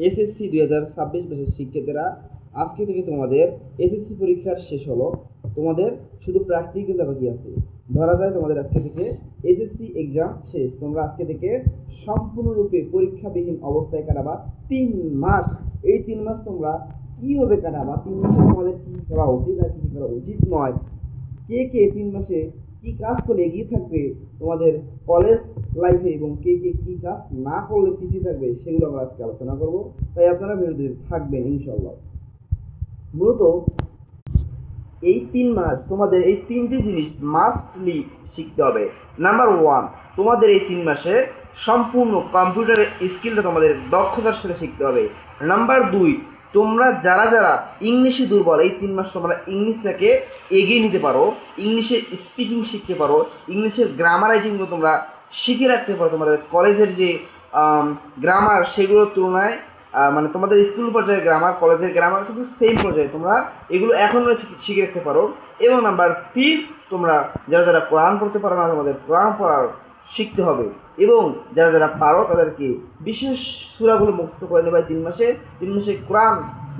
SSC 2026 ব্যাচের শিক্ষার্থীরা, আজকে থেকে তোমাদের এসএসসি পরীক্ষার শেষ হলো। তোমাদের শুধু প্র্যাকটিক্যাল বাকি আছে। ধরা যায় তোমাদের আজকে থেকে এসএসসি এক্সাম শেষ। তোমরা আজকে থেকে সম্পূর্ণরূপে পরীক্ষাবিহীন অবস্থায় কাটাবা 3 মাস। এই 3 মাস তোমরা কীভাবে কাটাবা, 3 মাসে তোমাদের কী করা উচিত আর কী করা উচিত নয়, কে কে 3 মাসে কি কাজ করে এগিয়ে থাকবে তোমাদের কলেজ লাইফে এবং কে কে কি কাজ না করলে পিছিয়ে থাকবে, সেগুলো আমরা আজকে আলোচনা করব। তাই আপনারা ভিডিওতে থাকবেন ইনশাআল্লাহ। মূলত এই 3 মাস তোমাদের এই 3টি জিনিস মাস্টলি শিখতে হবে। নাম্বার 1, তোমাদের এই 3 মাসে সম্পূর্ণ কম্পিউটারের স্কিলটা তোমাদের দক্ষতার সাথে শিখতে হবে। নাম্বার 2, তোমরা যারা যারা ইংলিশে দুর্বল, এই 3 মাস তোমরা ইংলিশটাকে এগিয়ে নিতে পারো, ইংলিশে স্পিকিং শিখতে পারো, ইংলিশের গ্রামার রাইটিংগুলো তোমরা শিখে রাখতে পারো। তোমাদের কলেজের যে গ্রামার, সেগুলোর তুলনায় মানে তোমাদের স্কুল পর্যায়ে গ্রামার, কলেজের গ্রামার কিন্তু সেম পর্যায়ে, তোমরা এগুলো এখনও শিখে রাখতে পারো। এবং নাম্বার 3, তোমরা যারা যারা কোরআন পড়তে পারো না, তোমাদের কোরআন পড়ার শিখতে হবে। এবং যারা যারা পারো তাদেরকে বিশেষ সূরাগুলো মুখস্থ করে নেবে 3 মাসে। 3 মাসে কোরআন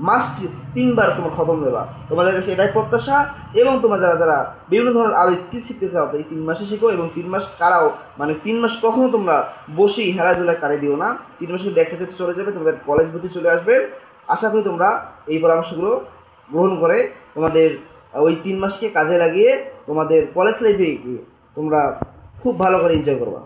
মাস্ট 3 বার তোমার খতম দেবা, তোমাদের কাছে এটাই প্রত্যাশা। এবং তোমরা যারা যারা বিভিন্ন ধরনের আরও স্কিল শিখতে চাও, তো এই 3 মাসে শেখো এবং 3 মাস কারাও। মানে 3 মাস কখনো তোমরা বসেই হেলাধুলায় কাটিয়ে দিও না। 3 মাসে দেখতে দেখতে চলে যাবে, তোমাদের কলেজ ভর্তি চলে আসবে। আশা করি তোমরা এই পরামর্শগুলো গ্রহণ করে তোমাদের ওই 3 মাসকে কাজে লাগিয়ে তোমাদের কলেজ লাইফে তোমরা খুব ভালো করে এনজয় করবা।